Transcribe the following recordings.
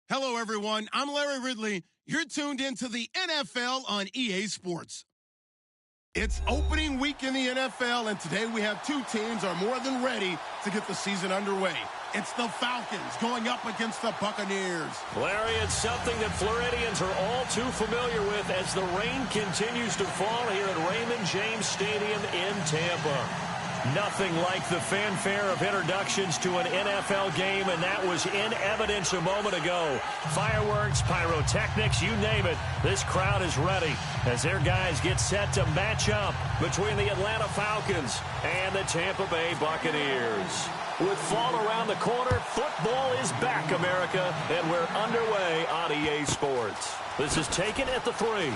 Hello, everyone. I'm Larry Ridley. You're tuned into the NFL on EA Sports. It's opening week in the NFL, and today we have two teams are more than ready to get the season underway. It's the Falcons going up against the Buccaneers. Larry, it's something that Floridians are all too familiar with as the rain continues to fall here at Raymond James Stadium in Tampa. Nothing like the fanfare of introductions to an NFL game, and that was in evidence a moment ago. Fireworks, pyrotechnics, you name it. This crowd is ready as their guys get set to match up between the Atlanta Falcons and the Tampa Bay Buccaneers. With fall around the corner, football is back, America, and we're underway on EA Sports. This is taken at the 3.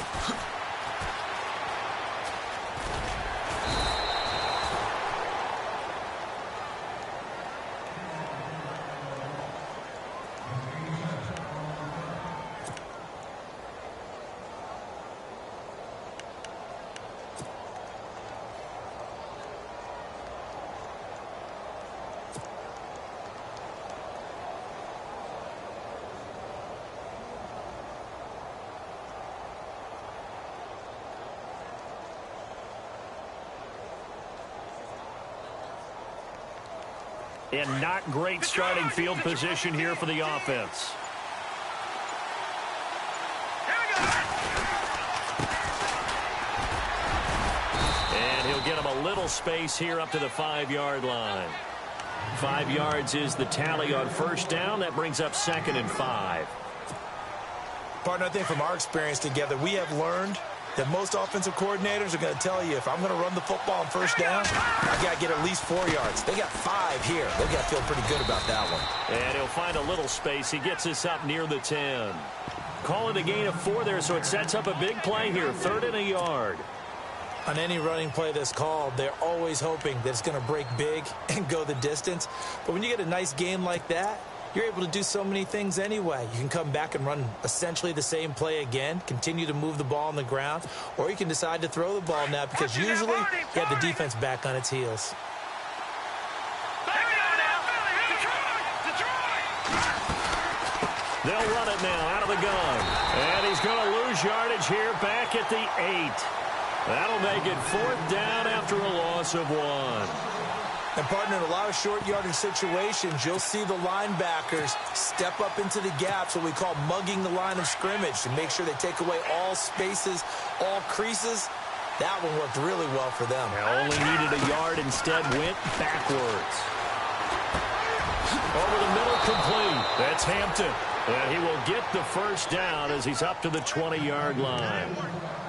And not great starting field position here for the offense. And he'll get him a little space here up to the 5-yard line. 5 yards is the tally on first down. That brings up 2nd and 5. Partner, I think from our experience together, we have learned that most offensive coordinators are going to tell you, if I'm going to run the football on first down, I got to get at least 4 yards. They got 5 here. They got to feel pretty good about that one. And he'll find a little space. He gets us up near the 10. Call it a gain of 4 there, so it sets up a big play here. 3rd and a yard. On any running play that's called, they're always hoping that it's going to break big and go the distance. But when you get a nice game like that, you're able to do so many things anyway. You can come back and run essentially the same play again, continue to move the ball on the ground, or you can decide to throw the ball now because usually you have the defense back on its heels. They'll run it now out of the gun. And he's going to lose yardage here back at the 8. That'll make it 4th down after a loss of 1. And, partner, in a lot of short yardage situations, you'll see the linebackers step up into the gaps, what we call mugging the line of scrimmage, to make sure they take away all spaces, all creases. That one worked really well for them. Only needed a yard, instead went backwards. Over the middle, complete. That's Hampton. And he will get the first down as he's up to the 20-yard line.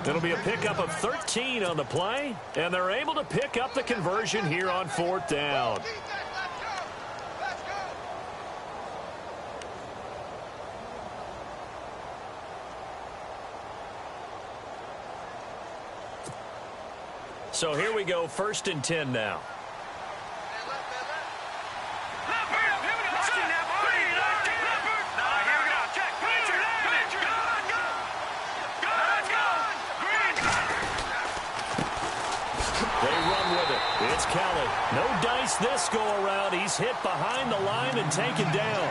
It'll be a pickup of 13 on the play, and they're able to pick up the conversion here on 4th down. So here we go, 1st and 10 now. It's Kelly. No dice this go-around. He's hit behind the line and taken down.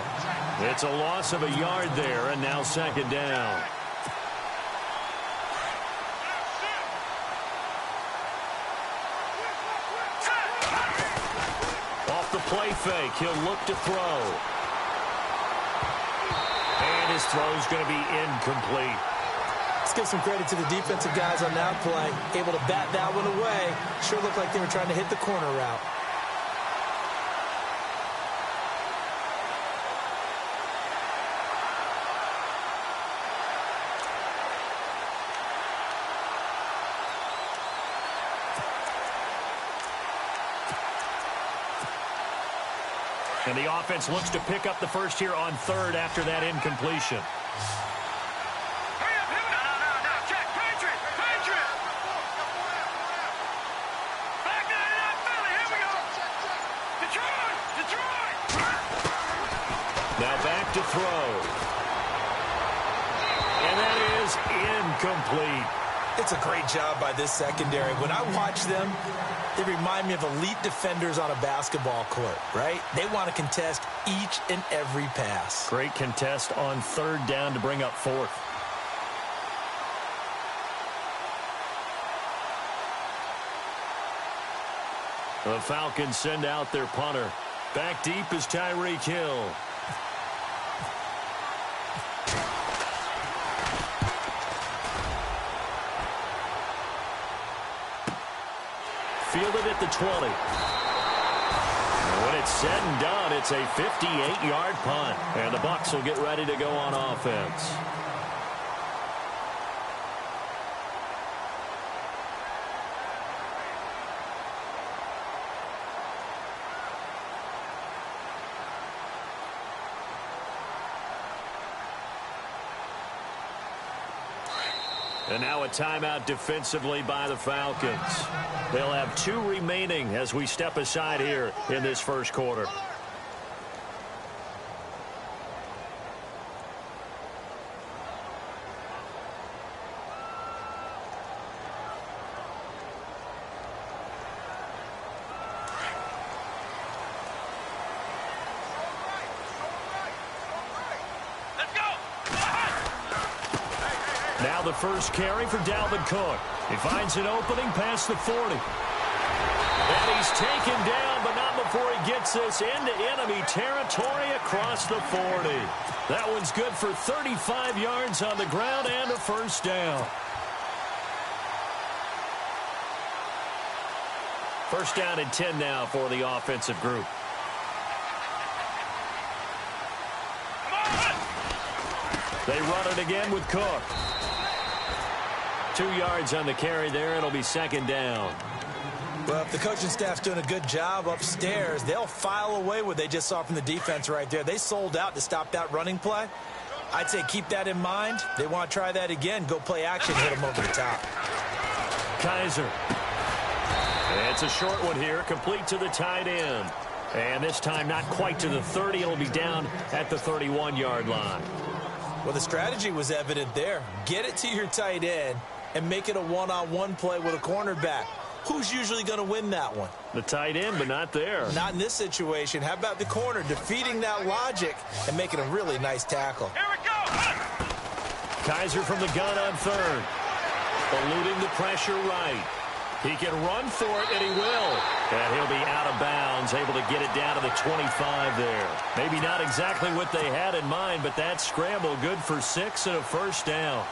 It's a loss of a yard there, and now 2nd down. Off the play fake, he'll look to throw. And his throw's going to be incomplete. Let's give some credit to the defensive guys on that play. Able to bat that one away. Sure looked like they were trying to hit the corner route. And the offense looks to pick up the first here on 3rd after that incompletion. Now back to throw. And that is incomplete. It's a great job by this secondary. When I watch them, they remind me of elite defenders on a basketball court, right? They want to contest each and every pass. Great contest on third down to bring up fourth. The Falcons send out their punter. Back deep is Tyreek Hill. Fielded at the 20. When it's said and done, it's a 58-yard punt. And the Bucs will get ready to go on offense. And now a timeout defensively by the Falcons. They'll have 2 remaining as we step aside here in this first quarter. Now the first carry for Dalvin Cook. He finds an opening past the 40. And he's taken down, but not before he gets this into enemy territory across the 40. That one's good for 35 yards on the ground and a first down. First down and 10 now for the offensive group. They run it again with Cook. 2 yards on the carry there. It'll be second down. Well, if the coaching staff's doing a good job upstairs, they'll file away what they just saw from the defense right there. They sold out to stop that running play. I'd say keep that in mind. They want to try that again. Go play action, hit them over the top. Kaiser. It's a short one here, complete to the tight end. And this time not quite to the 30. It'll be down at the 31-yard line. Well, the strategy was evident there. Get it to your tight end and make it a one-on-one play with a cornerback. Who's usually going to win that one? The tight end, but not there. Not in this situation. How about the corner defeating that logic and making a really nice tackle? Here we go! Kaiser from the gun on third. Eluding the pressure right. He can run for it, and he will. And he'll be out of bounds, able to get it down to the 25 there. Maybe not exactly what they had in mind, but that scramble good for 6 and a first down.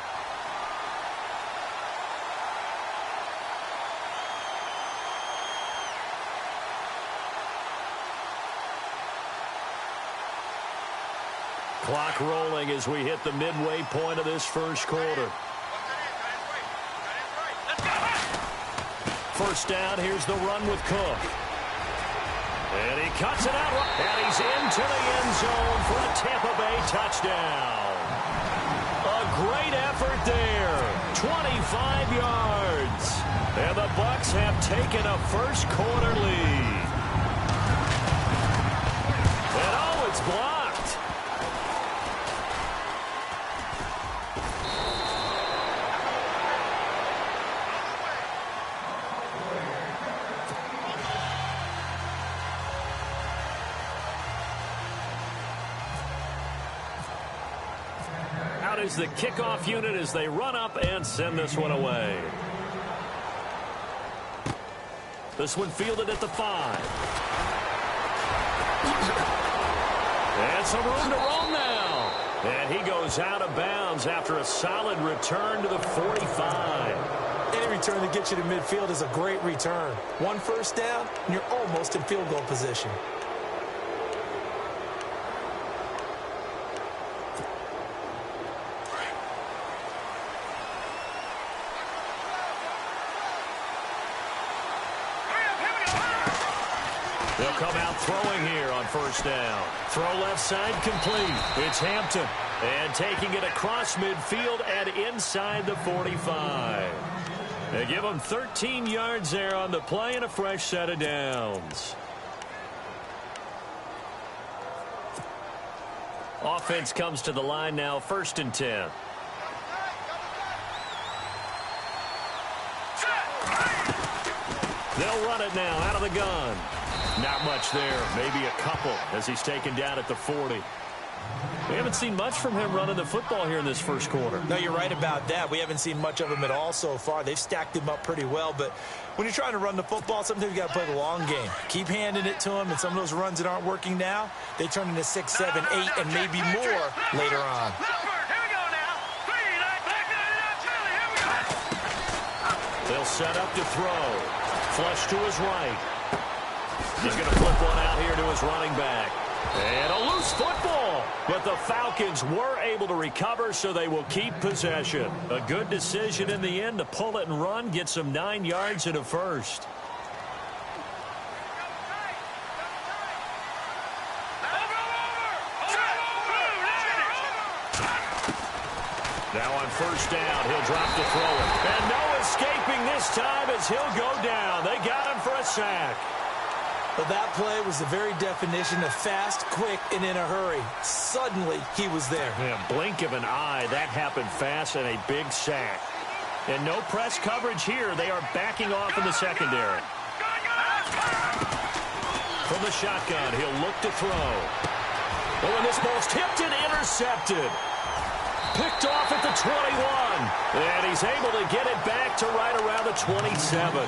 Clock rolling as we hit the midway point of this first quarter. First down, here's the run with Cook. And he cuts it out, and he's into the end zone for a Tampa Bay touchdown. A great effort there, 25 yards. And the Bucs have taken a first quarter lead. And oh, it's blocked. Is the kickoff unit as they run up and send this one away. This one fielded at the 5. And some room to roam now. And he goes out of bounds after a solid return to the 45. Any return that gets you to midfield is a great return. One first down, and you're almost in field goal position. They'll come out throwing here on first down. Throw left side complete. It's Hampton. And taking it across midfield and inside the 45. They give him 13 yards there on the play and a fresh set of downs. Offense comes to the line now, 1st and 10. They'll run it now out of the gun. Not much there. Maybe a couple as he's taken down at the 40. We haven't seen much from him running the football here in this first quarter. No, you're right about that. We haven't seen much of him at all so far. They've stacked him up pretty well, but when you're trying to run the football, sometimes you got to play the long game. Keep handing it to him, and some of those runs that aren't working now, they turn into 6, 7, 8, and maybe more later on. They'll set up to throw. Flush to his right. He's going to flip one out here to his running back. And a loose football. But the Falcons were able to recover, so they will keep possession. A good decision in the end to pull it and run, get some 9 yards and a first. Now on first down, he'll drop to throw it. And no escaping this time as he'll go down. They got him for a sack. But that play was the very definition of fast, quick, and in a hurry. Suddenly, he was there. Yeah, blink of an eye. That happened fast and a big sack. And no press coverage here. They are backing off in the secondary. From the shotgun, he'll look to throw. Oh, and this ball's tipped and intercepted. Picked off at the 21. And he's able to get it back to right around the 27.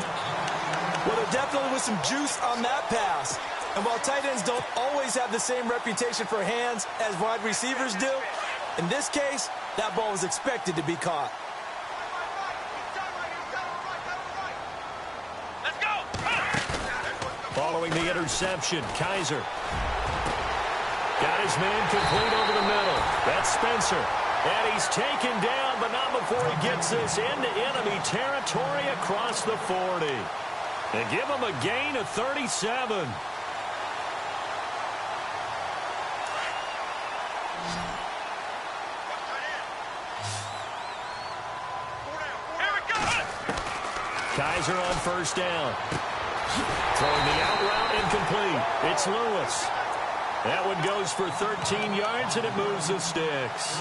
Well, there definitely was some juice on that pass. And while tight ends don't always have the same reputation for hands as wide receivers do, in this case, that ball was expected to be caught. Let's go! Following the interception, Kaiser got his man complete over the middle. That's Spencer. And he's taken down, but not before he gets this into enemy territory across the 40. And give him a gain of 37. Kaiser on first down. Throwing the out route incomplete. It's Lewis. That one goes for 13 yards, and it moves the sticks.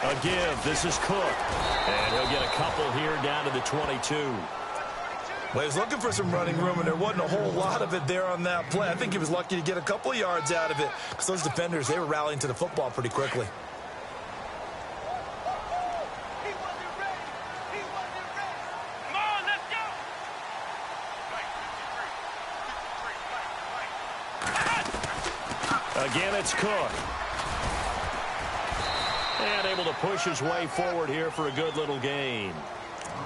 A give. This is Cook. And he'll get a couple here down to the 22. Well, he was looking for some running room, and there wasn't a whole lot of it there on that play. I think he was lucky to get a couple of yards out of it because those defenders, they were rallying to the football pretty quickly. Again, it's Cook. And able to push his way forward here for a good little gain.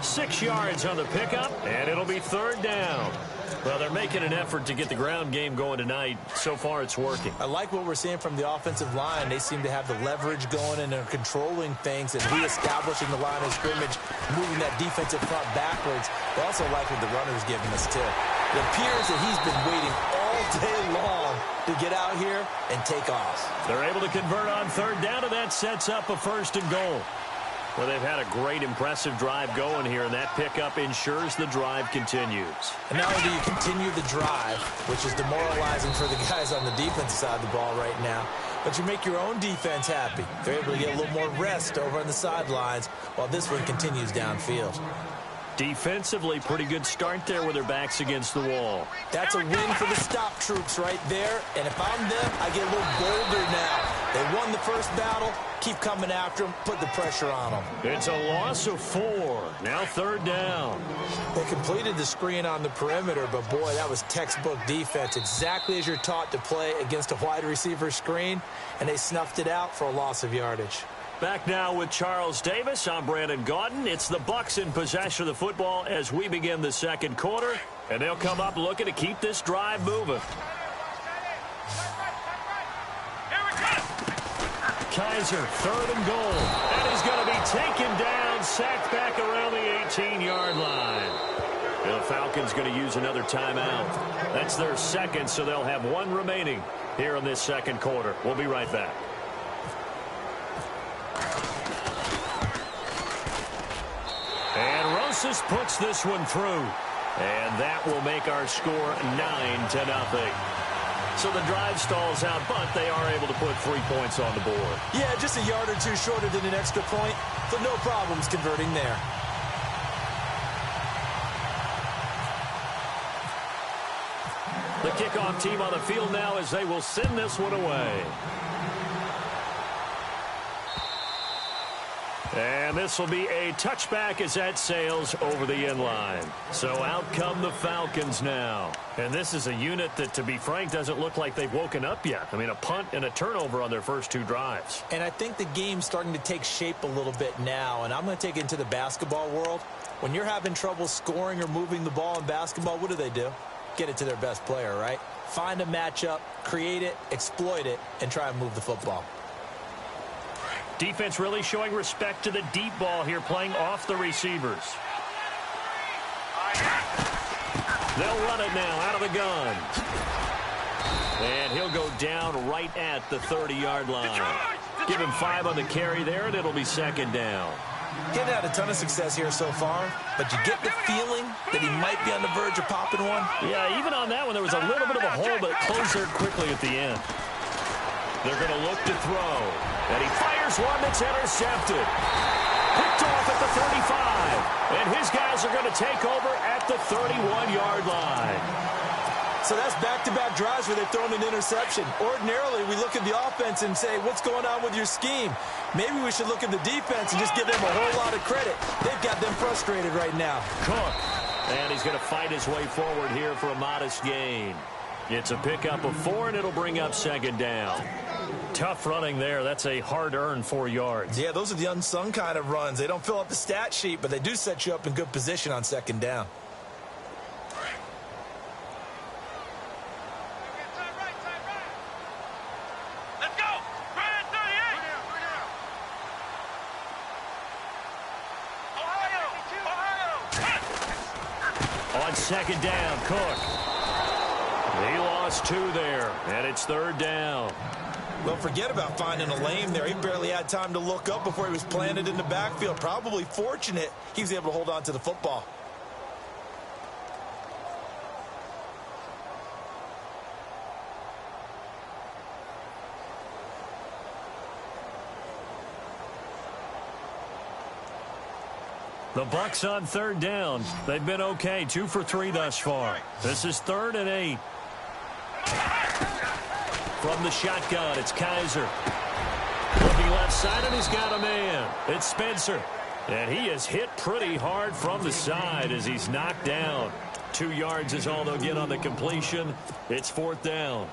6 yards on the pickup, and it'll be third down. Well, they're making an effort to get the ground game going tonight. So far, it's working. I like what we're seeing from the offensive line. They seem to have the leverage going, and they're controlling things and reestablishing the line of scrimmage, moving that defensive front backwards. They also like what the runner's giving us, too. It appears that he's been waiting all day long to get out here and take off. They're able to convert on third down, and that sets up a first and goal. Well, they've had a great, impressive drive going here, and that pickup ensures the drive continues. And not only do you continue the drive, which is demoralizing for the guys on the defensive side of the ball right now, but you make your own defense happy. They're able to get a little more rest over on the sidelines while this one continues downfield. Defensively, pretty good start there with their backs against the wall. That's a win for the stop troops right there, and if I'm them, I get a little bolder now. They won the first battle. Keep coming after them. Put the pressure on them. It's a loss of 4. Now 3rd down. They completed the screen on the perimeter, but boy, that was textbook defense. Exactly as you're taught to play against a wide receiver screen, and they snuffed it out for a loss of yardage. Back now with Charles Davis. I'm Brandon Gaudin. It's the Bucs in possession of the football as we begin the second quarter, and they'll come up looking to keep this drive moving. Kaiser, 3rd and goal. And he's going to be taken down, sacked back around the 18-yard line. The Falcons going to use another timeout. That's their second, so they'll have 1 remaining here in this second quarter. We'll be right back. And Rosas puts this one through. And that will make our score 9-0. So the drive stalls out, but they are able to put 3 points on the board. Yeah, just a yard or two shorter than an extra point, but no problems converting there. The kickoff team on the field now as they will send this one away. And this will be a touchback as that sails over the end line. So out come the Falcons now. And this is a unit that, to be frank, doesn't look like they've woken up yet. I mean, a punt and a turnover on their first 2 drives. And I think the game's starting to take shape a little bit now. And I'm going to take it into the basketball world. When you're having trouble scoring or moving the ball in basketball, what do? Get it to their best player, right? Find a matchup, create it, exploit it, and try and move the football. Defense really showing respect to the deep ball here, playing off the receivers. They'll run it now out of the gun. And he'll go down right at the 30-yard line. Give him 5 on the carry there, and it'll be 2nd down. He hasn't had a ton of success here so far, but you get the feeling that he might be on the verge of popping one. Yeah, even on that one, there was a little bit of a hole, but it closed there quickly at the end. They're going to look to throw. And he fires one that's intercepted. Picked off at the 35. And his guys are going to take over at the 31-yard line. So that's back-to-back drives where they've thrown an interception. Ordinarily, we look at the offense and say, what's going on with your scheme? Maybe we should look at the defense and just give them a whole lot of credit. They've got them frustrated right now. Cook. And he's going to fight his way forward here for a modest gain. It's a pickup of 4, and it'll bring up 2nd down. Tough running there. That's a hard-earned 4 yards. Yeah, those are the unsung kind of runs. They don't fill up the stat sheet, but they do set you up in good position on 2nd down. Let's go! Brian 38! Ohio! On 2nd down, Cook. He lost 2 there, and it's 3rd down. Well, forget about finding a lane there. He barely had time to look up before he was planted in the backfield. Probably fortunate he was able to hold on to the football. The Bucs on 3rd down. They've been okay, 2 for 3 thus far. This is 3rd and 8. From the shotgun, it's Kaiser. Looking left side, and he's got a man. It's Spencer. And he is hit pretty hard from the side as he's knocked down. 2 yards is all they'll get on the completion. It's 4th down.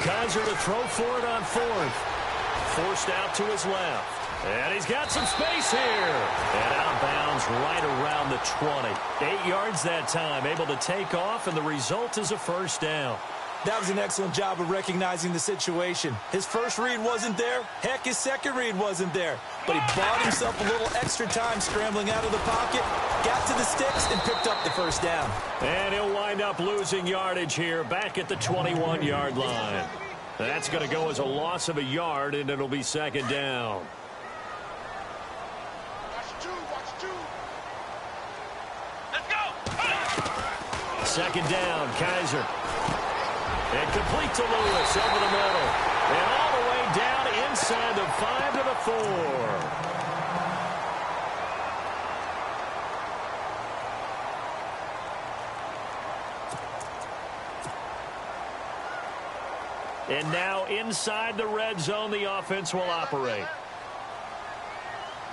Kaiser to throw for it on 4th. Forced out to his left. And he's got some space here. And outbounds right around the 20. 8 yards that time, able to take off, and the result is a 1st down. That was an excellent job of recognizing the situation. His first read wasn't there. Heck, his second read wasn't there. But he bought himself a little extra time scrambling out of the pocket, got to the sticks, and picked up the 1st down. And he'll wind up losing yardage here back at the 21-yard line. That's going to go as a loss of a yard, and it'll be 2nd down. Second down, Kaiser. And complete to Lewis over the middle. And all the way down inside the 5 to the 4. And now inside the red zone, the offense will operate.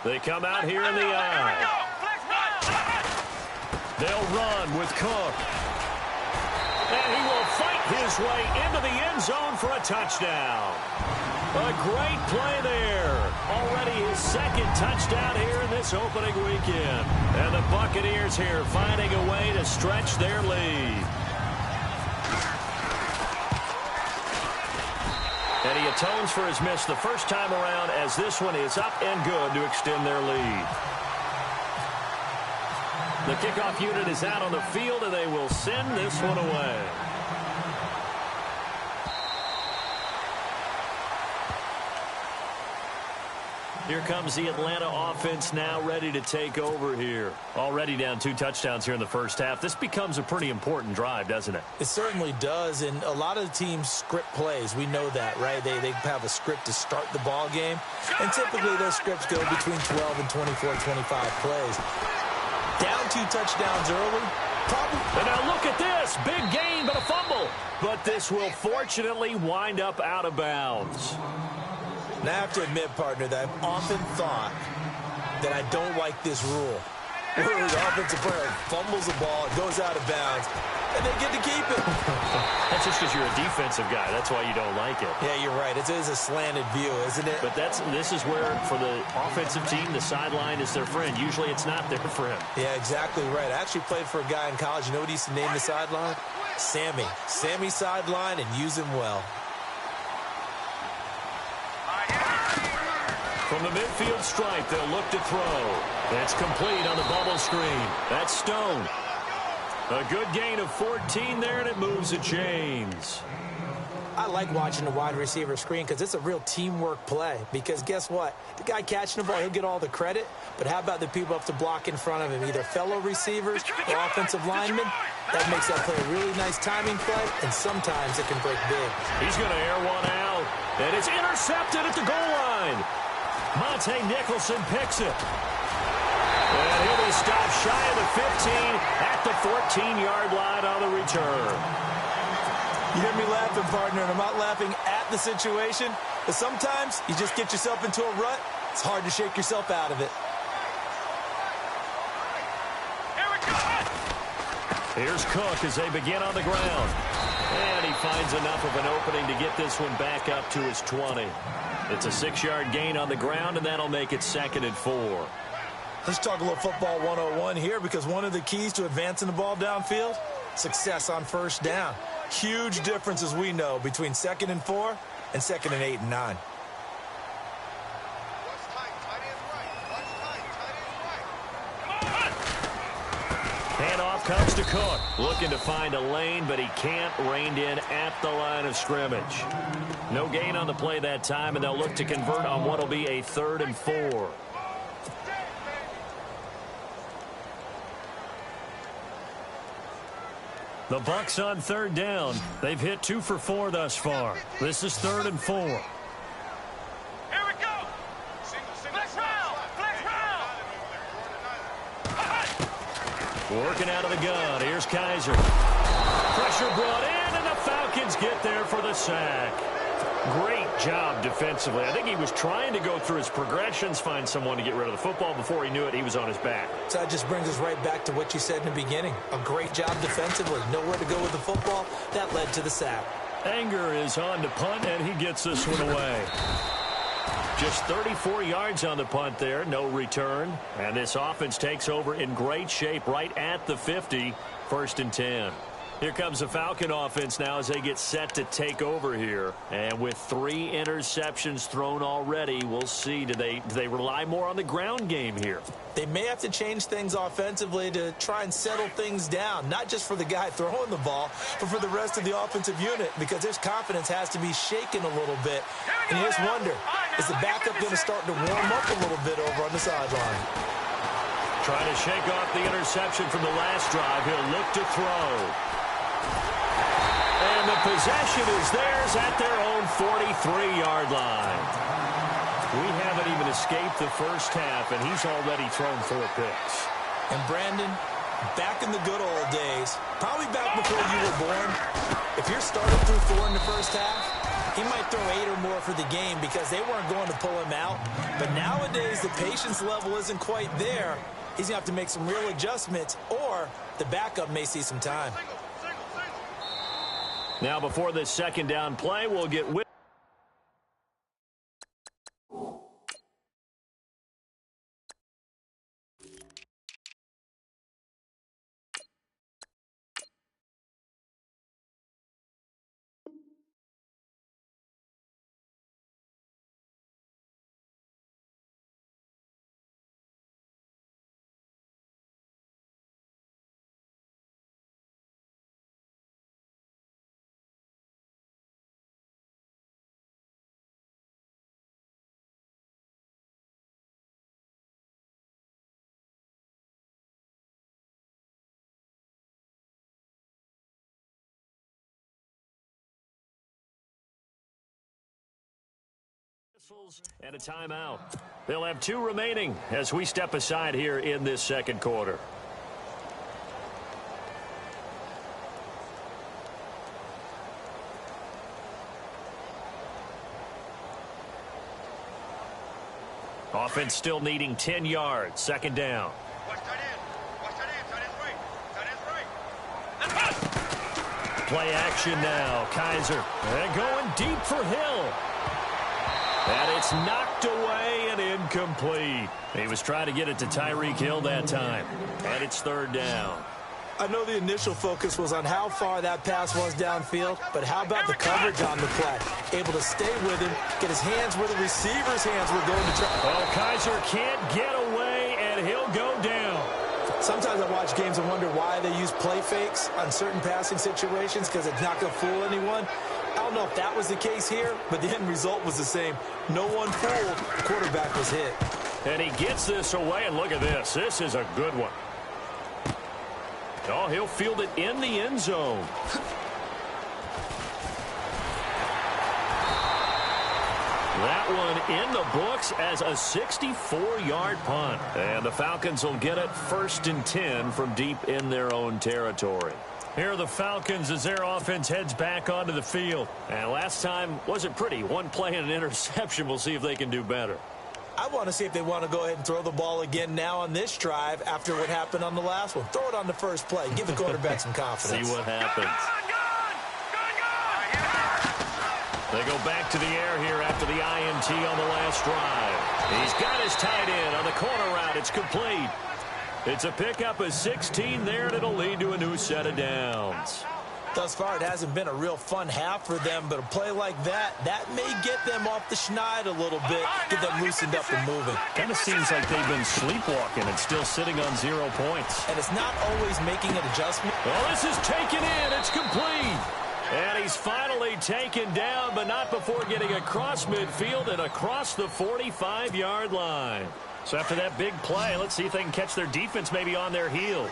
They come out here in the eye. They'll run with Cook. And he will fight his way into the end zone for a touchdown. A great play there. Already his second touchdown here in this opening weekend. And the Buccaneers here finding a way to stretch their lead. And he atones for his miss the first time around as this one is up and good to extend their lead. The kickoff unit is out on the field, and they will send this one away. Here comes the Atlanta offense now ready to take over here. Already down 2 touchdowns here in the first half. This becomes a pretty important drive, doesn't it? It certainly does, and a lot of the teams script plays. We know that, right? They have a script to start the ball game, and typically those scripts go between 12 and 24, 25 plays. Down 2 touchdowns early, probably. And now look at this. Big gain, but a fumble. But this will fortunately wind up out of bounds. Now, I have to admit, partner, that I've often thought that I don't like this rule. Where the offensive player fumbles the ball, it goes out of bounds, and they get to keep it. That's just because you're a defensive guy. That's why you don't like it. Yeah, you're right. It is a slanted view, isn't it? But this is where, for the offensive team, the sideline is their friend. Usually it's not there for him. Yeah, exactly right. I actually played for a guy in college. You know what he used to name the sideline? Sammy. Sammy sideline, and use him well. From the midfield stripe, they'll look to throw. That's complete on the bubble screen. That's Stone. A good gain of 14 there, and it moves the chains. I like watching the wide receiver screen because it's a real teamwork play. Because guess what? The guy catching the ball, he'll get all the credit. But how about the people up to block in front of him, either fellow receivers or offensive linemen? That makes that play a really nice timing play, and sometimes it can break big. He's going to air one out, and it's intercepted at the goal line. Monte Nicholson picks it. And he'll be stopped shy of the 15 at the 14-yard line on the return. You hear me laughing, partner, and I'm not laughing at the situation. But sometimes you just get yourself into a rut. It's hard to shake yourself out of it. Here we go. Here's Cook as they begin on the ground. And he finds enough of an opening to get this one back up to his 20. It's a 6-yard gain on the ground, and that'll make it 2nd and 4. Let's talk a little football 101 here, because one of the keys to advancing the ball downfield, success on first down. Huge difference, as we know, between 2nd and 4 and 2nd and 8 and 9. Handoff comes to Cook. Looking to find a lane, but he can't. Reined in at the line of scrimmage. No gain on the play that time, and they'll look to convert on what will be a 3rd and 4. The Bucs on 3rd down. They've hit 2 for 4 thus far. This is 3rd and 4. Here we go. Flex round. Flex round. Working out of the gun. Here's Kaiser. Pressure brought in, and the Falcons get there for the sack. Great job defensively. I think he was trying to go through his progressions, find someone to get rid of the football. Before he knew it, he was on his back. So that just brings us right back to what you said in the beginning. A great job defensively. Nowhere to go with the football. That led to the sack. Anger is on to punt, and he gets this one away. Just 34 yards on the punt there. No return. And this offense takes over in great shape right at the 50. 1st and 10. Here comes the Falcon offense now as they get set to take over here. And with 3 interceptions thrown already, we'll see. Do they rely more on the ground game here? They may have to change things offensively to try and settle things down, not just for the guy throwing the ball, but for the rest of the offensive unit, because his confidence has to be shaken a little bit. And you just wonder, is the backup going to start to warm up a little bit over on the sideline? Trying to shake off the interception from the last drive. He'll look to throw. And the possession is theirs at their own 43-yard line. We haven't even escaped the first half, and he's already thrown 4 picks. And Brandon, back in the good old days, probably back before you were born, if your starter threw 4 in the first half, he might throw 8 or more for the game because they weren't going to pull him out. But nowadays, the patience level isn't quite there. He's going to have to make some real adjustments, or the backup may see some time. Now, before this second down play, we'll get with. And a timeout. They'll have 2 remaining as we step aside here in this second quarter. Offense still needing 10 yards. Second down. Watch tight end. Watch tight end. Tight end's right. Tight end's right. And pass. Play action now. Kaiser. And going deep for Hill. And it's knocked away and incomplete. He was trying to get it to Tyreek Hill that time. And it's third down. I know the initial focus was on how far that pass was downfield, but how about the coverage on the play? Able to stay with him, get his hands where the receiver's hands were going to try. Well, Kaiser can't get away, and he'll go down. Sometimes I watch games and wonder why they use play fakes on certain passing situations because it's not going to fool anyone. I don't know if that was the case here, but the end result was the same. No one fooled. The quarterback was hit. And he gets this away, and look at this. This is a good one. Oh, he'll field it in the end zone. That one in the books as a 64-yard punt. And the Falcons will get it 1st and 10 from deep in their own territory. Here are the Falcons as their offense heads back onto the field. And last time wasn't pretty. One play and an interception. We'll see if they can do better. I want to see if they want to go ahead and throw the ball again now on this drive after what happened on the last one. Throw it on the first play. Give the quarterback some confidence. See what happens. They go back to the air here after the INT on the last drive. He's got his tight end on the corner route. It's complete. It's a pickup of 16 there, and it'll lead to a new set of downs. Thus far, it hasn't been a real fun half for them, but a play like that may get them off the schneid a little bit, get them loosened up and moving. Kind of seems like they've been sleepwalking and still sitting on 0 points. And it's not always making an adjustment. Well, this is taken in. It's complete. And he's finally taken down, but not before getting across midfield and across the 45-yard line. So after that big play, let's see if they can catch their defense maybe on their heels.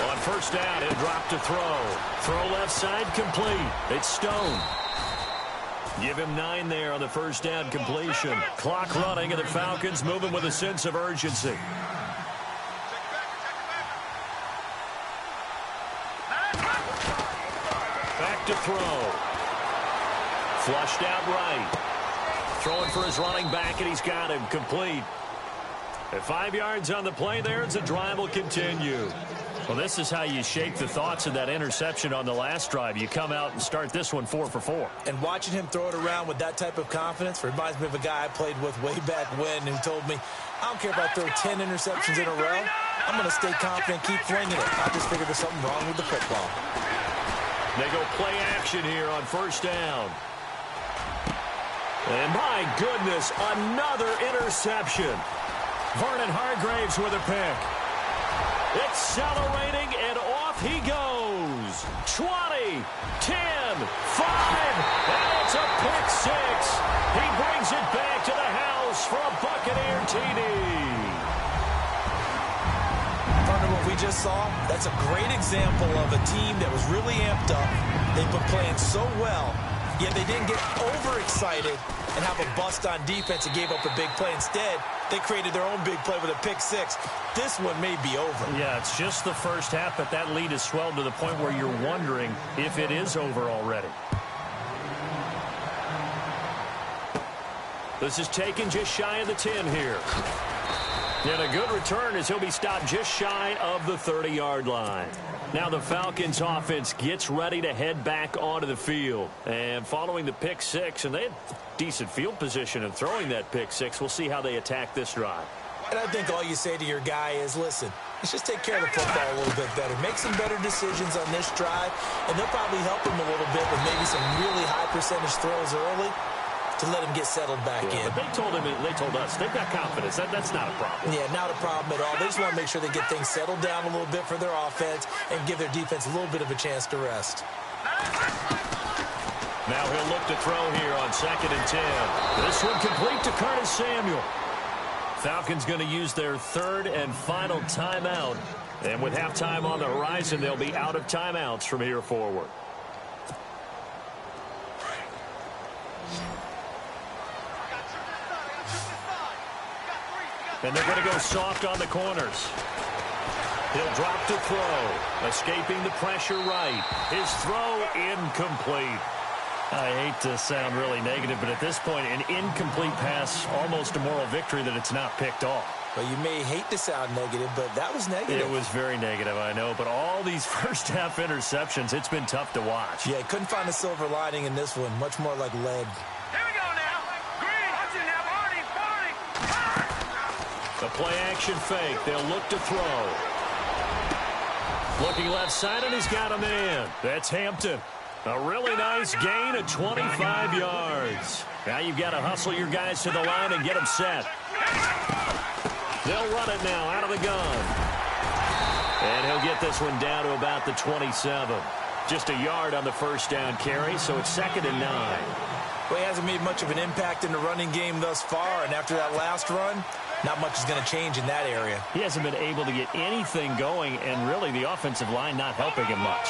On first down, he'll drop to throw. Throw left side complete. It's Stone. Give him 9 there on the first down completion. Clock running, and the Falcons moving with a sense of urgency. Back to throw. Flushed out right. Throwing for his running back, and he's got him complete. At 5 yards on the play there, as the drive will continue. Well, this is how you shake the thoughts of that interception on the last drive. You come out and start this one 4 for 4. And watching him throw it around with that type of confidence reminds me of a guy I played with way back when who told me, I don't care if I throw 10 interceptions in a row. I'm going to stay confident, keep flinging it. I just figured there's something wrong with the football. They go play action here on first down. And my goodness, another interception. Vernon Hargraves with a pick. Accelerating, and off he goes. 20, 10, 5, and it's a pick 6. He brings it back to the house for TD. Partner, what we just saw, that's a great example of a team that was really amped up. They've been playing so well, yet they didn't get overexcited and have a bust on defense and gave up a big play. Instead, they created their own big play with a pick six. This one may be over. Yeah, it's just the first half, but that lead has swelled to the point where you're wondering if it is over already. This is taken just shy of the 10 here. And a good return as he'll be stopped just shy of the 30-yard line. Now the Falcons offense gets ready to head back onto the field. And following the pick six, and they had decent field position in throwing that pick six, we'll see how they attack this drive. And I think all you say to your guy is, listen, let's just take care of the football a little bit better. Make some better decisions on this drive, and they'll probably help him a little bit with maybe some really high percentage throws early to let him get settled back in. But they told us, they've got confidence. That's not a problem. Yeah, not a problem at all. They just want to make sure they get things settled down a little bit for their offense and give their defense a little bit of a chance to rest. Now he'll look to throw here on 2nd and 10. This one complete to Curtis Samuel. Falcons going to use their 3rd and final timeout. And with halftime on the horizon, they'll be out of timeouts from here forward. And they're going to go soft on the corners. He'll drop to throw. Escaping the pressure right. His throw incomplete. I hate to sound really negative, but at this point, an incomplete pass, almost a moral victory that it's not picked off. Well, you may hate to sound negative, but that was negative. It was very negative, I know. But all these first-half interceptions, it's been tough to watch. Yeah, couldn't find a silver lining in this one. Much more like lead. Here we go now. Green. Watch it now. Barney. The play-action fake. They'll look to throw. Looking left side, and he's got a man. That's Hampton. A really nice gain of 25 yards. Now you've got to hustle your guys to the line and get them set. They'll run it now out of the gun. And he'll get this one down to about the 27. Just a yard on the first down carry, so it's 2nd and 9. Well, he hasn't made much of an impact in the running game thus far, and after that last run, not much is going to change in that area. He hasn't been able to get anything going, and really the offensive line not helping him much.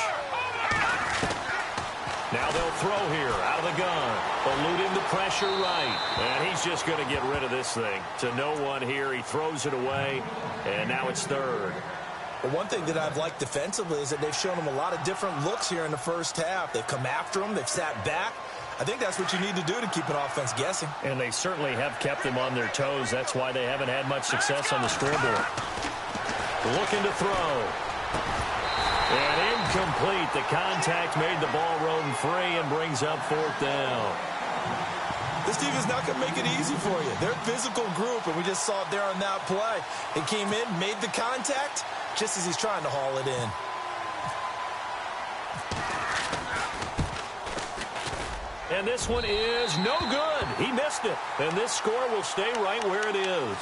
Now they'll throw here out of the gun. Eluding the pressure right. And he's just going to get rid of this thing. To no one here. He throws it away. And now it's 3rd. Well, one thing that I've liked defensively is that they've shown him a lot of different looks here in the first half. They've come after him. They've sat back. I think that's what you need to do to keep an offense guessing. And they certainly have kept them on their toes. That's why they haven't had much success on the scoreboard. Looking to throw. And incomplete. The contact made the ball roam free and brings up 4th down. This team is not going to make it easy for you. They're a physical group, and we just saw it there on that play. They came in, made the contact, just as he's trying to haul it in. And this one is no good. He missed it. And this score will stay right where it is.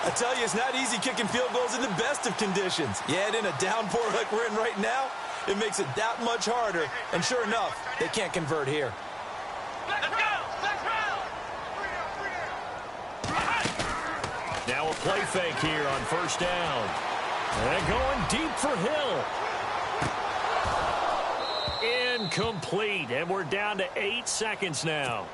I tell you, it's not easy kicking field goals in the best of conditions. Yet in a downpour like we're in right now, it makes it that much harder. And sure enough, they can't convert here. Let's go. Now a play fake here on 1st down. And going deep for Hill. Incomplete. And we're down to 8 seconds now.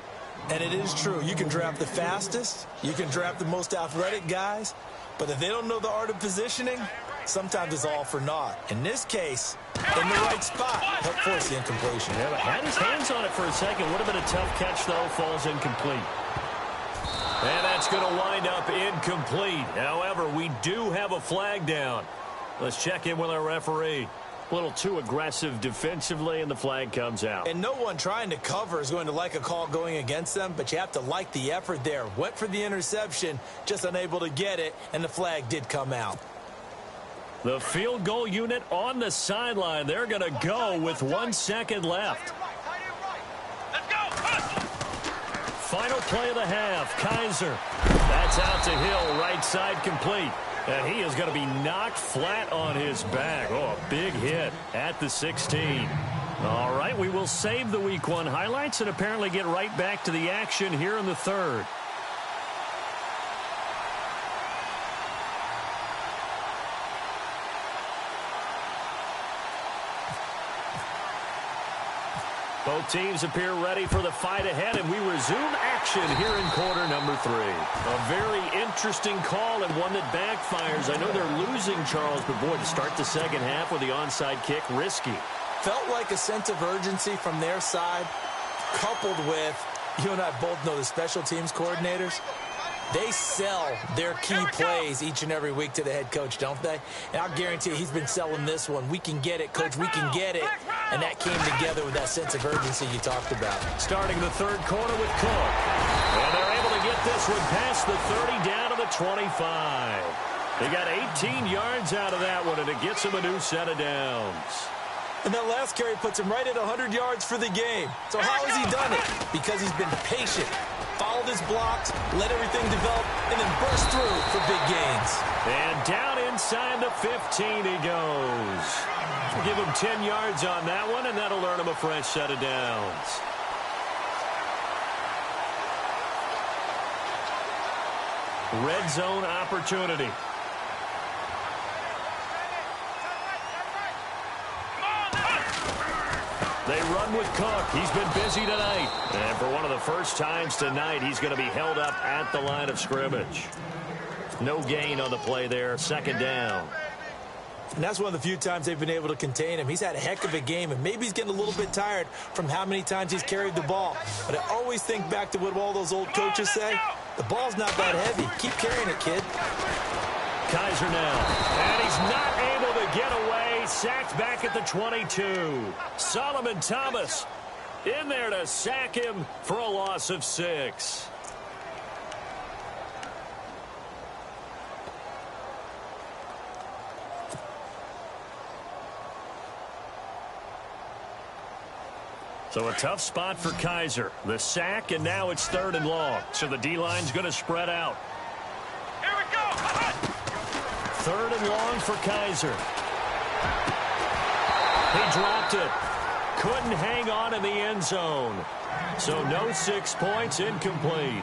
And it is true. You can draft the fastest. You can draft the most athletic guys. But if they don't know the art of positioning, sometimes it's all for naught. In this case, in the right spot, help force the incompletion. Yeah, had his hands on it for a second. Would have been a tough catch, though. Falls incomplete. And that's going to wind up incomplete. However, we do have a flag down. Let's check in with our referee. A little too aggressive defensively, and the flag comes out. And no one trying to cover is going to like a call going against them, but you have to like the effort there. Went for the interception, just unable to get it, and the flag did come out. The field goal unit on the sideline. They're going to go with 1 second left. Let's go. Final play of the half. Kaiser. That's out to Hill. Right side complete. And he is going to be knocked flat on his back. Oh, a big hit at the 16. All right, we will save the Week 1 highlights and apparently get right back to the action here in the 3rd. Both teams appear ready for the fight ahead, and we resume action here in quarter number 3. A very interesting call and one that backfires. I know they're losing, Charles, but boy, to start the second half with the onside kick, risky. Felt like a sense of urgency from their side, coupled with, you and I both know the special teams coordinators. They sell their key plays each and every week to the head coach, don't they? And I'll guarantee you he's been selling this one. We can get it, coach, we can get it. And that came together with that sense of urgency you talked about. Starting the third quarter with Cook. And they're able to get this one past the 30 down to the 25. They got 18 yards out of that one, and it gets them a new set of downs. And that last carry puts him right at 100 yards for the game. So how has he done it? Because he's been patient, followed his blocks, let everything develop, and then burst through for big gains. And down inside the 15 he goes. Give him 10 yards on that one, and that'll earn him a fresh set of downs. Red zone opportunity. They run with Cook. He's been busy tonight. And for one of the first times tonight, he's going to be held up at the line of scrimmage. No gain on the play there. Second down. And that's one of the few times they've been able to contain him. He's had a heck of a game, and maybe he's getting a little bit tired from how many times he's carried the ball. But I always think back to what all those old coaches say. The ball's not that heavy. Keep carrying it, kid. Kaiser now. And he's not able to get away. Sacked back at the 22. Solomon Thomas in there to sack him for a loss of 6. So a tough spot for Kaiser. The sack, and now it's 3rd and long. So the D-line's going to spread out. Here we go. 3rd and long for Kaiser. He dropped it. Couldn't hang on in the end zone. So no 6 points, incomplete.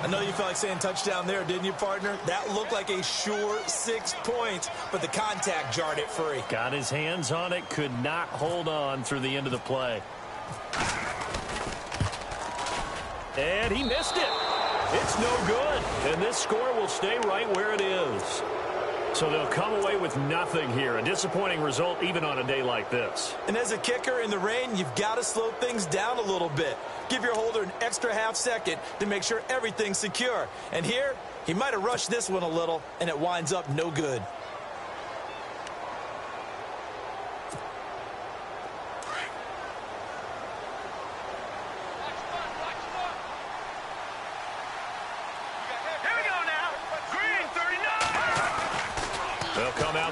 I know you felt like saying touchdown there, didn't you, partner? That looked like a sure 6 points, but the contact jarred it free. Got his hands on it, could not hold on through the end of the play. And he missed it. It's no good. And this score will stay right where it is. So they'll come away with nothing here. A disappointing result even on a day like this. And as a kicker in the rain, you've got to slow things down a little bit. Give your holder an extra half second to make sure everything's secure. And here, he might have rushed this one a little, and it winds up no good.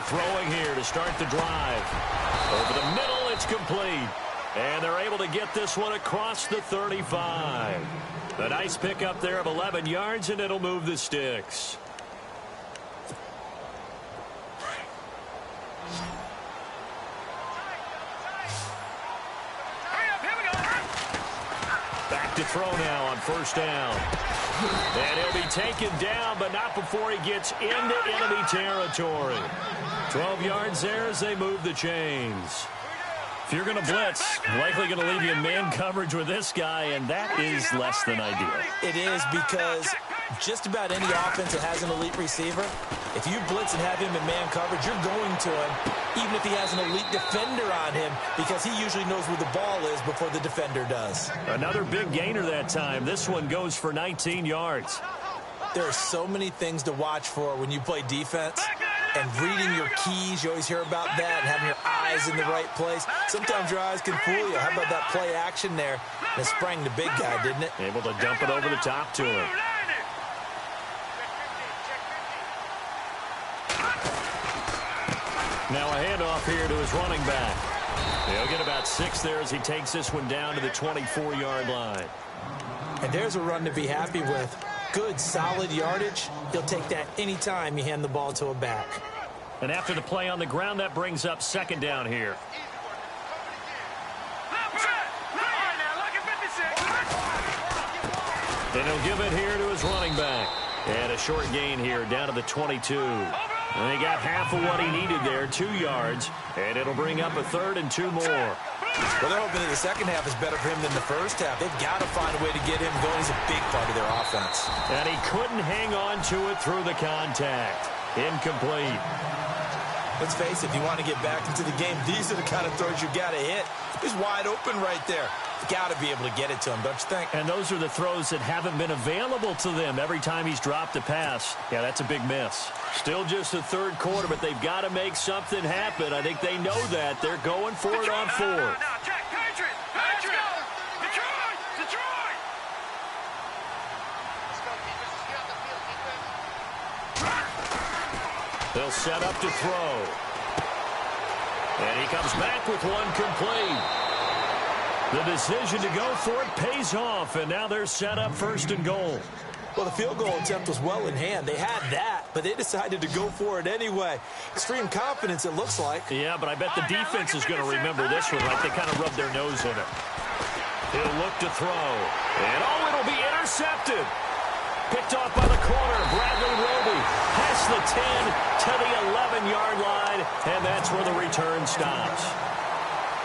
Throwing here to start the drive. Over the middle, it's complete. And they're able to get this one across the 35. A nice pickup there of 11 yards, and it'll move the sticks. Back to throw now on 1st down. And he'll be taken down, but not before he gets into enemy territory. 12 yards there as they move the chains. If you're going to blitz, likely going to leave you in man coverage with this guy, and that is less than ideal. It is, because just about any offense that has an elite receiver, if you blitz and have him in man coverage, you're going to him, even if he has an elite defender on him, because he usually knows where the ball is before the defender does. Another big gainer that time. This one goes for 19 yards. There are so many things to watch for when you play defense. And reading your keys, you always hear about that, and having your eyes in the right place. Sometimes your eyes can fool you. How about that play action there? And it sprang the big guy, didn't it? Able to dump it over the top to him. Now a handoff here to his running back. He'll get about 6 there as he takes this one down to the 24-yard line. And there's a run to be happy with. Good, solid yardage. He'll take that any time you hand the ball to a back. And after the play on the ground, that brings up 2nd down here. And he'll give it here to his running back. And a short gain here down to the 22. And he got half of what he needed there, 2 yards. And it'll bring up a 3rd and 2 more. Well, they're hoping that the second half is better for him than the first half. They've got to find a way to get him going. He's a big part of their offense. And he couldn't hang on to it through the contact. Incomplete. Let's face it, if you want to get back into the game, these are the kind of throws you got to hit. He's wide open right there. Got to be able to get it to him, don't you think? And those are the throws that haven't been available to them every time he's dropped a pass. Yeah, that's a big miss. Still just the third quarter, but they've got to make something happen. I think they know that. They're going for it on fourth. They'll set up to throw. And he comes back with one complete. The decision to go for it pays off, and now they're set up first and goal. Well, the field goal attempt was well in hand. They had that, but they decided to go for it anyway. Extreme confidence, it looks like. Yeah, but I bet the defense is going to remember this one, right? They kind of rubbed their nose in it. He'll look to throw. And, oh, it'll be intercepted. Picked off by the corner, Bradley Roby. Past the 10 to the 11-yard line, and that's where the return stops.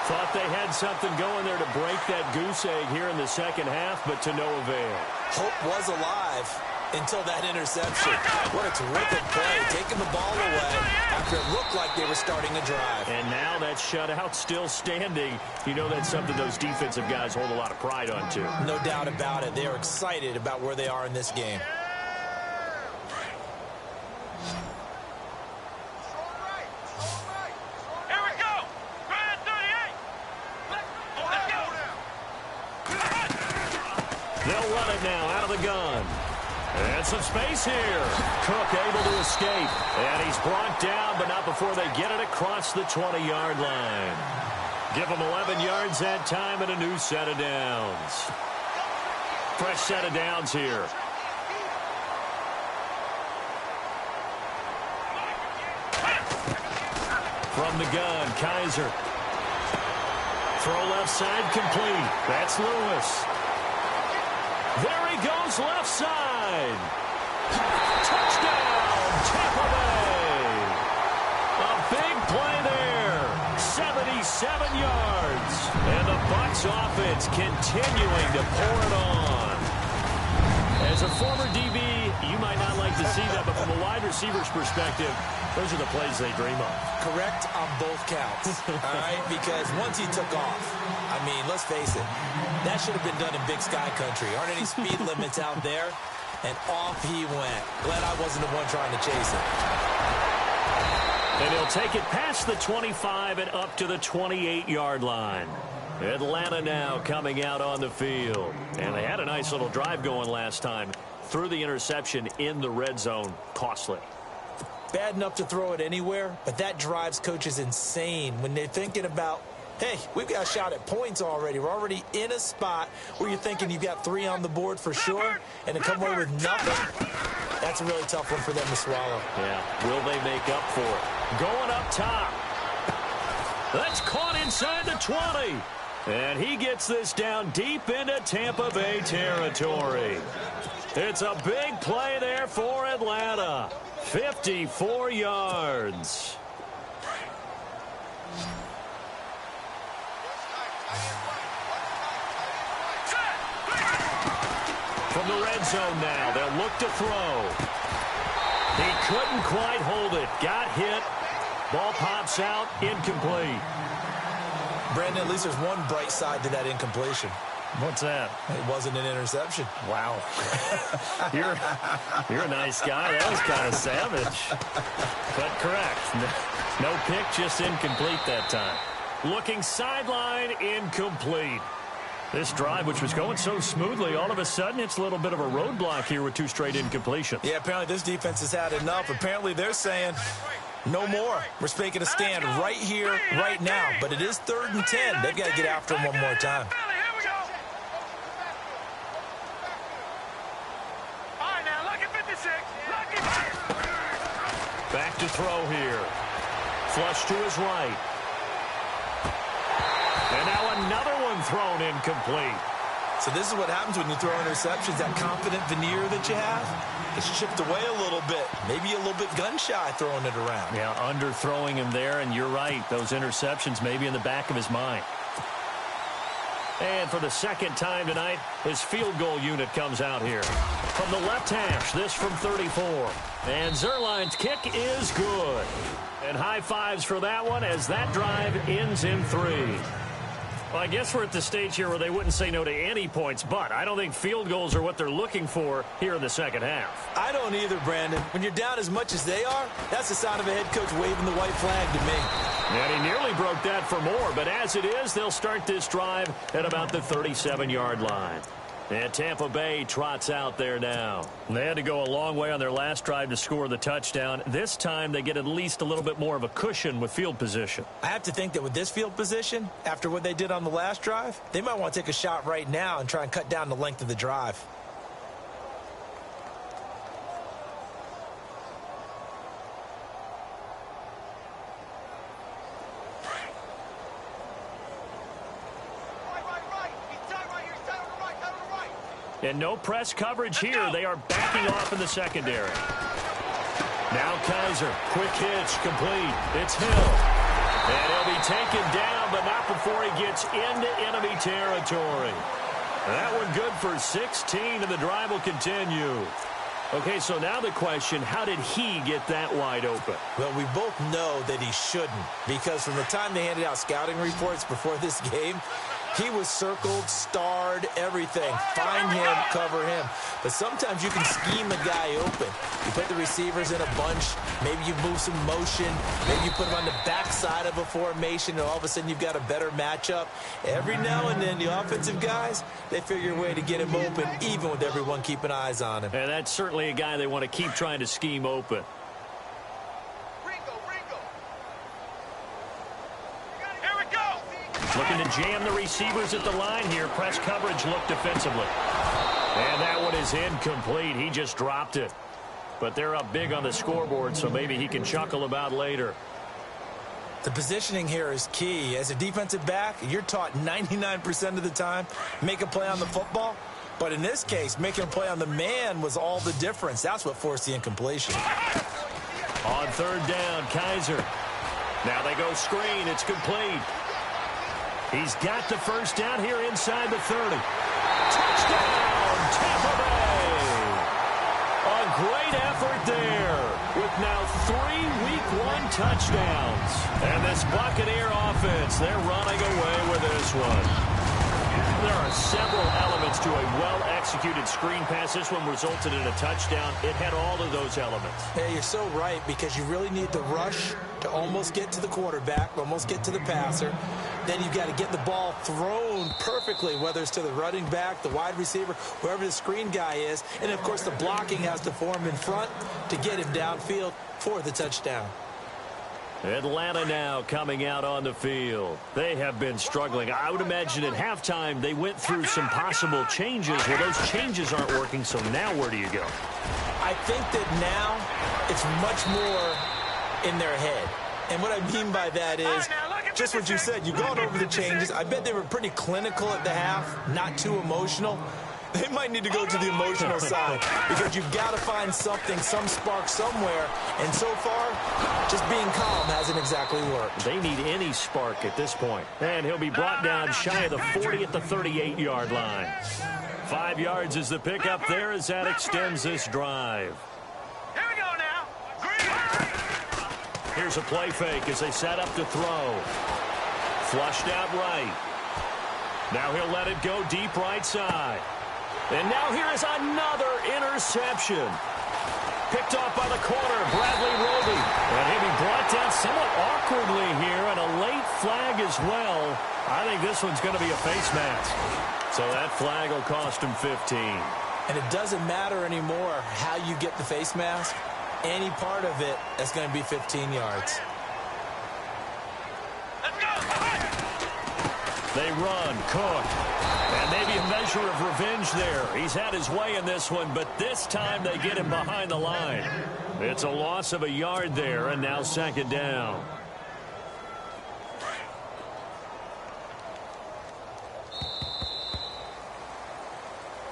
Thought they had something going there to break that goose egg here in the second half, but to no avail. Hope was alive until that interception. What a terrific play, taking the ball away after it looked like they were starting a drive. And now that shutout still standing. You know that's something those defensive guys hold a lot of pride on, too. No doubt about it. They are excited about where they are in this game. They'll run it now out of the gun. And some space here. Cook able to escape. And he's brought down, but not before they get it across the 20-yard line. Give them 11 yards that time and a new set of downs. Fresh set of downs here. From the gun, Kaiser. Throw left side complete. That's Lewis. There he goes left side. Touchdown, Tampa Bay. A big play there. 77 yards. And the Bucs offense continuing to pour it on. As a former DB, you might not like to see that, but from a wide receiver's perspective, those are the plays they dream of. Correct on both counts, all right? Because once he took off, I mean, let's face it, that should have been done in Big Sky Country. Aren't any speed limits out there? And off he went. Glad I wasn't the one trying to chase it. And he'll take it past the 25 and up to the 28-yard line. Atlanta now coming out on the field. And they had a nice little drive going last time. Threw the interception in the red zone. Costly. Bad enough to throw it anywhere, but that drives coaches insane when they're thinking about, hey, we've got a shot at points already. We're already in a spot where you're thinking you've got 3 on the board for sure, and to come away with nothing, that's a really tough one for them to swallow. Yeah, will they make up for it? Going up top. That's caught inside the 20. And he gets this down deep into Tampa Bay territory. It's a big play there for Atlanta. 54 yards. From the red zone now, they'll look to throw. He couldn't quite hold it. Got hit. Ball pops out. Incomplete. Brandon, at least there's one bright side to that incompletion. What's that? It wasn't an interception. Wow. You're a nice guy. That was kind of savage. But correct. No pick, just incomplete that time. Looking sideline, incomplete. This drive, which was going so smoothly, all of a sudden it's a little bit of a roadblock here with 2 straight incompletions. Yeah, apparently this defense has had enough. Apparently they're saying no more. We're making a stand right here, right now. But it is 3rd and 10. They've got to get after him one more time. Back to throw here. Flush to his right. And now another one thrown incomplete. So this is what happens when you throw interceptions. That confident veneer that you have, it's chipped away a little bit. Maybe a little bit gun-shy throwing it around. Yeah, underthrowing him there, and you're right. Those interceptions maybe in the back of his mind. And for the second time tonight, his field goal unit comes out here. From the left hash, this from 34. And Zerline's kick is good. And high fives for that one as that drive ends in 3. Well, I guess we're at the stage here where they wouldn't say no to any points, but I don't think field goals are what they're looking for here in the second half. I don't either, Brandon. When you're down as much as they are, that's the sign of a head coach waving the white flag to me. And he nearly broke that for more, but as it is, they'll start this drive at about the 37-yard line. And Tampa Bay trots out there now. They had to go a long way on their last drive to score the touchdown. This time they get at least a little bit more of a cushion with field position. I have to think that with this field position, after what they did on the last drive, they might want to take a shot right now and try and cut down the length of the drive. And no press coverage here. They are backing off in the secondary. Now Kaiser. Quick hitch. Complete. It's Hill. And he'll be taken down, but not before he gets into enemy territory. That one good for 16, and the drive will continue. Okay, so now the question, how did he get that wide open? Well, we both know that he shouldn't, because from the time they handed out scouting reports before this game, he was circled, starred, everything. Find him, cover him. But sometimes you can scheme a guy open. You put the receivers in a bunch. Maybe you move some motion. Maybe you put them on the backside of a formation, and all of a sudden you've got a better matchup. Every now and then, the offensive guys, they figure a way to get him open, even with everyone keeping eyes on him. And that's certainly a guy they want to keep trying to scheme open. Looking to jam the receivers at the line here. Press coverage look defensively. And that one is incomplete. He just dropped it. But they're up big on the scoreboard, so maybe he can chuckle about later. The positioning here is key. As a defensive back, you're taught 99% of the time, make a play on the football. But in this case, making a play on the man was all the difference. That's what forced the incompletion. On third down, Kaiser. Now they go screen. It's complete. He's got the first down here inside the 30. Touchdown, Tampa Bay! A great effort there with now 3 Week 1 touchdowns. And this Buccaneer offense, they're running away with this one. There are several elements to a well-executed screen pass. This one resulted in a touchdown. It had all of those elements. Yeah, you're so right, because you really need the rush to almost get to the quarterback, almost get to the passer. Then you've got to get the ball thrown perfectly, whether it's to the running back, the wide receiver, wherever the screen guy is. And, of course, the blocking has to form in front to get him downfield for the touchdown. Atlanta now coming out on the field. They have been struggling. I would imagine at halftime they went through some possible changes. Well, those changes aren't working, so now where do you go? I think that now it's much more in their head. And what I mean by that is just what you said. You've gone over the changes. I bet they were pretty clinical at the half, not too emotional. They might need to go to the emotional side, because you've got to find something, some spark somewhere. And so far, just being calm hasn't exactly worked. They need any spark at this point. And he'll be brought down shy of the 40 at the 38-yard line. 5 yards is the pickup there as that extends this drive. Here we go now. Here's a play fake as they set up to throw. Flushed out right. Now he'll let it go deep right side. And now here is another interception. Picked off by the corner, Bradley Roby. And he'll be brought down somewhat awkwardly here, and a late flag as well. I think this one's going to be a face mask. So that flag will cost him 15. And it doesn't matter anymore how you get the face mask. Any part of it is going to be 15 yards. Let's go. They run, Cook. And maybe a measure of revenge there. He's had his way in this one, but this time they get him behind the line. It's a loss of a yard there, and now second down.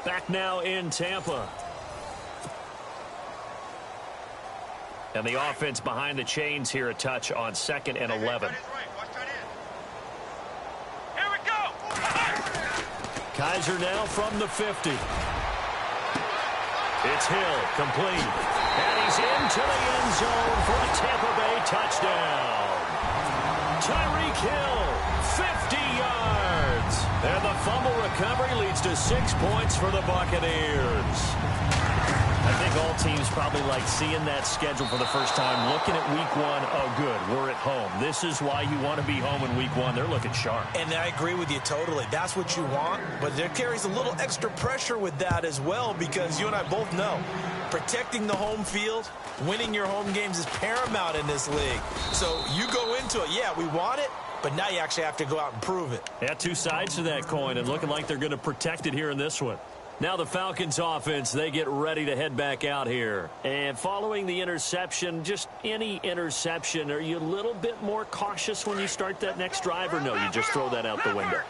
Back now in Tampa. And the offense behind the chains here, a touch on 2nd and 11. Watch that in. Here we go. Kaiser now from the 50. It's Hill, complete. And he's into the end zone for a Tampa Bay touchdown. Tyreek Hill, 50 yards. And the fumble recovery leads to 6 points for the Buccaneers. I think all teams probably like seeing that schedule for the first time, looking at week 1. Oh, good, we're at home. This is why you want to be home in week 1. They're looking sharp. And I agree with you totally. That's what you want, but there carries a little extra pressure with that as well, because you and I both know protecting the home field, winning your home games is paramount in this league. So you go into it, yeah, we want it, but now you actually have to go out and prove it. Yeah, two sides to that coin, and looking like they're going to protect it here in this one. Now the Falcons offense, they get ready to head back out here. And following the interception, just any interception, are you a little bit more cautious when you start that next drive, or no, you just throw that out the window?